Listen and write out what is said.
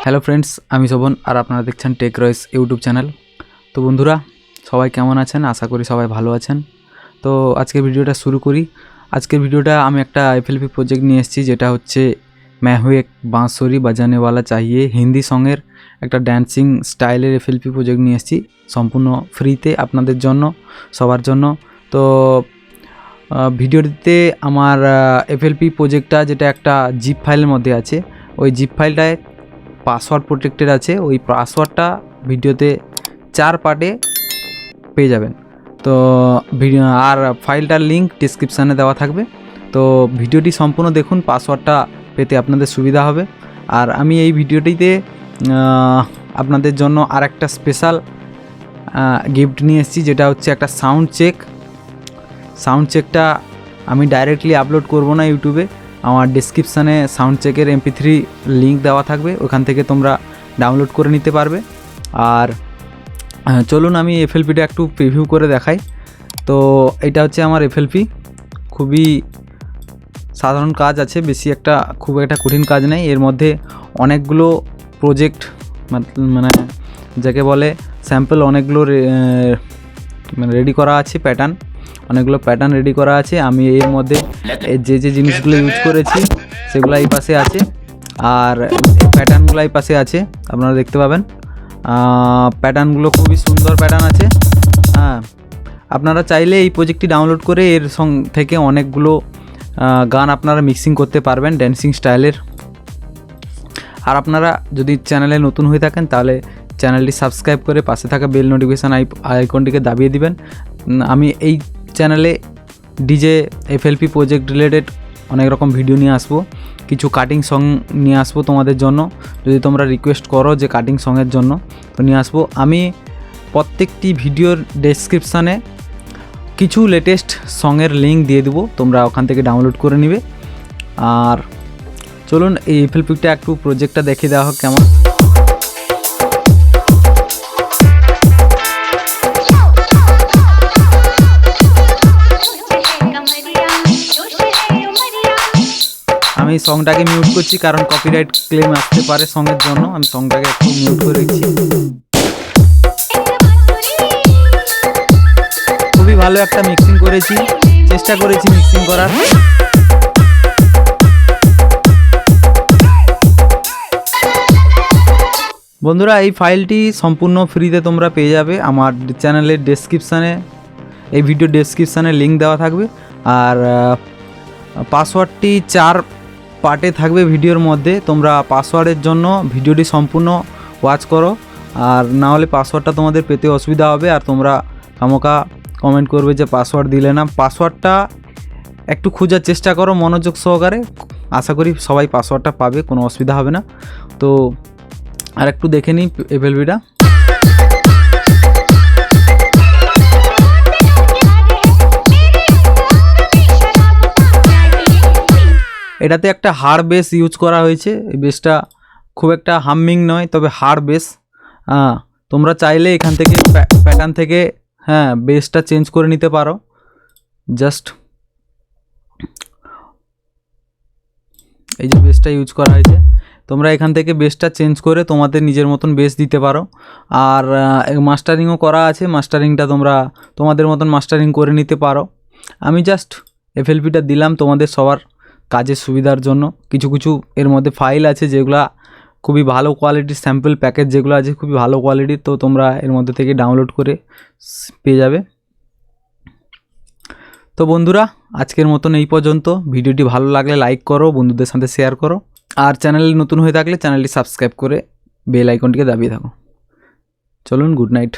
Hello friends, আমি শোভন আর আপনারা দেখছেন টেক রয়েস ইউটিউব চ্যানেল। তো বন্ধুরা, সবাই কেমন আছেন? আশা করি সবাই ভালো আছেন। তো আজকের ভিডিওটা শুরু করি। আজকের ভিডিওটা আমি একটা এফএলপি প্রজেক্ট নিয়ে এসেছি, যেটা হচ্ছে मैं हूँ एक बांसुरी बजाने वाला चाहिए হিন্দি সঙের একটা ড্যান্সিং স্টাইলের এফএলপি প্রজেক্ট নিয়ে এসেছি সম্পূর্ণ ফ্রিতে আপনাদের জন্য, সবার জন্য। তো ভিডিওটিতে আমার এফএলপি প্রজেক্টটা যেটা একটা জিপ ফাইলের মধ্যে আছে, ওই জিপ ফাইলটায় পাসওয়ার্ড প্রোটেক্টেড আছে। ওই পাসওয়ার্ডটা ভিডিওতে 4 পার্টে পেয়ে যাবেন। তো ভিডিও আর ফাইলটার লিঙ্ক ডেসক্রিপশানে দেওয়া থাকবে। তো ভিডিওটি সম্পূর্ণ দেখুন, পাসওয়ার্ডটা পেতে আপনাদের সুবিধা হবে। আর আমি এই ভিডিওটিতে আপনাদের জন্য আর একটা স্পেশাল গিফট নিয়ে এসেছি, যেটা হচ্ছে একটা সাউন্ড সাউন্ড চেকটা আমি ডাইরেক্টলি আপলোড করব না ইউটিউবে। আমার ডেসক্রিপশানে সাউন্ড চেকের MP3 লিঙ্ক দেওয়া থাকবে, ওখান থেকে তোমরা ডাউনলোড করে নিতে পারবে। আর চলুন আমি এফএলপিটা একটু প্রিভিউ করে দেখাই। তো এটা হচ্ছে আমার এফএলপি, খুবই সাধারণ কাজ আছে, খুব একটা কঠিন কাজ নেই। এর মধ্যে অনেকগুলো প্রজেক্ট মানে যাকে বলে স্যাম্পল, অনেকগুলো রেডি করা আছে, অনেকগুলো প্যাটার্ন রেডি করা আছে। আমি এর মধ্যে যে জিনিসগুলো ইউজ করেছি সেগুলো এই পাশে আছে, আর প্যাটার্নগুলো এই পাশে আছে, আপনারা দেখতে পাবেন। প্যাটার্নগুলো খুবই সুন্দর প্যাটার্ন আছে। হ্যাঁ, আপনারা চাইলে এই প্রজেক্টটি ডাউনলোড করে এর থেকে অনেকগুলো গান আপনারা মিক্সিং করতে পারবেন ড্যান্সিং স্টাইলের। আর আপনারা যদি চ্যানেলে নতুন হয়ে থাকেন তাহলে চ্যানেলটি সাবস্ক্রাইব করে পাশে থাকা বেল নোটিফিকেশান আইকনটিকে দাবিয়ে দিবেন। আমি এই চ্যানেলে ডিজে এফএলপি প্রজেক্ট রিলেটেড অনেক রকম ভিডিও নিয়ে আসবো, কিছু কাটিং সং নিয়ে আসবো তোমাদের জন্য। যদি তোমরা রিকোয়েস্ট করো যে কাটিং সঙের জন্য, তো নিয়ে আসবো। আমি প্রত্যেকটি ভিডিওর ডেসক্রিপশানে কিছু লেটেস্ট সঙের লিঙ্ক দিয়ে দেবো, তোমরা ওখান থেকে ডাউনলোড করে নিবে। আর চলুন এই এফএলপিটা একটু প্রজেক্টটা দেখিয়ে দেওয়া হোক কেমন। আমি সংটাকে মিউট করছি কারণ কপিরাইট ক্লেম আসতে পারে সঙের জন্য। আমি সংটাকে একটু মিউট করে রেখেছি। খুবই ভালো একটা মিক্সিং করেছি, চেষ্টা করেছি মিক্সিং করার। বন্ধুরা, এই ফাইলটি সম্পূর্ণ ফ্রিতে তোমরা পেয়ে যাবে আমার চ্যানেলের ডেসক্রিপশানে, এই ভিডিও ডেসক্রিপশানে লিঙ্ক দেওয়া থাকবে। আর পাসওয়ার্ডটি 4 পার্টে থাকবে ভিডিওর মধ্যে। তোমরা পাসওয়ার্ডের জন্য ভিডিওটি সম্পূর্ণ ওয়াচ করো, আর না হলে পাসওয়ার্ডটা তোমাদের পেতে অসুবিধা হবে। আর তোমরা খামোকা কমেন্ট করবে যে পাসওয়ার্ড দিলে না। পাসওয়ার্ডটা একটু খোঁজার চেষ্টা করো মনোযোগ সহকারে, আশা করি সবাই পাসওয়ার্ডটা পাবে, কোনো অসুবিধা হবে না। তো আর একটু দেখে নিই এফএলপিটা। এটাতে একটা হাড় বেস ইউজ করা হয়েছে। এই বেসটা খুব একটা হামিং নয়, তবে হাড় বেস। তোমরা চাইলে এখান থেকে প্যাটার্ন থেকে বেসটা চেঞ্জ করে নিতে পারো। জাস্ট এই যে বেসটা ইউজ করা হয়েছে, তোমরা এখান থেকে বেসটা চেঞ্জ করে তোমাদের নিজের মতন বেস দিতে পারো। আর মাস্টারিংও করা আছে, মাস্টারিংটা তোমরা তোমাদের মতন মাস্টারিং করে নিতে পারো। আমি জাস্ট এফএলপিটা দিলাম তোমাদের সবার কাজের সুবিধার জন্য। কিছু এর মধ্যে ফাইল আছে যেগুলা খুবই ভালো কোয়ালিটির, স্যাম্পল প্যাকেজ যেগুলো আছে খুবই ভালো কোয়ালিটির, তো তোমরা এর মধ্যে থেকে ডাউনলোড করে পেয়ে যাবে। তো বন্ধুরা, আজকের মতন এই পর্যন্ত। ভিডিওটি ভালো লাগলে লাইক করো, বন্ধুদের সাথে শেয়ার করো, আর চ্যানেলে নতুন হয়ে থাকলে চ্যানেলটি সাবস্ক্রাইব করে বেল আইকনটিকে দাবিয়ে থাকো। চলুন, গুড নাইট।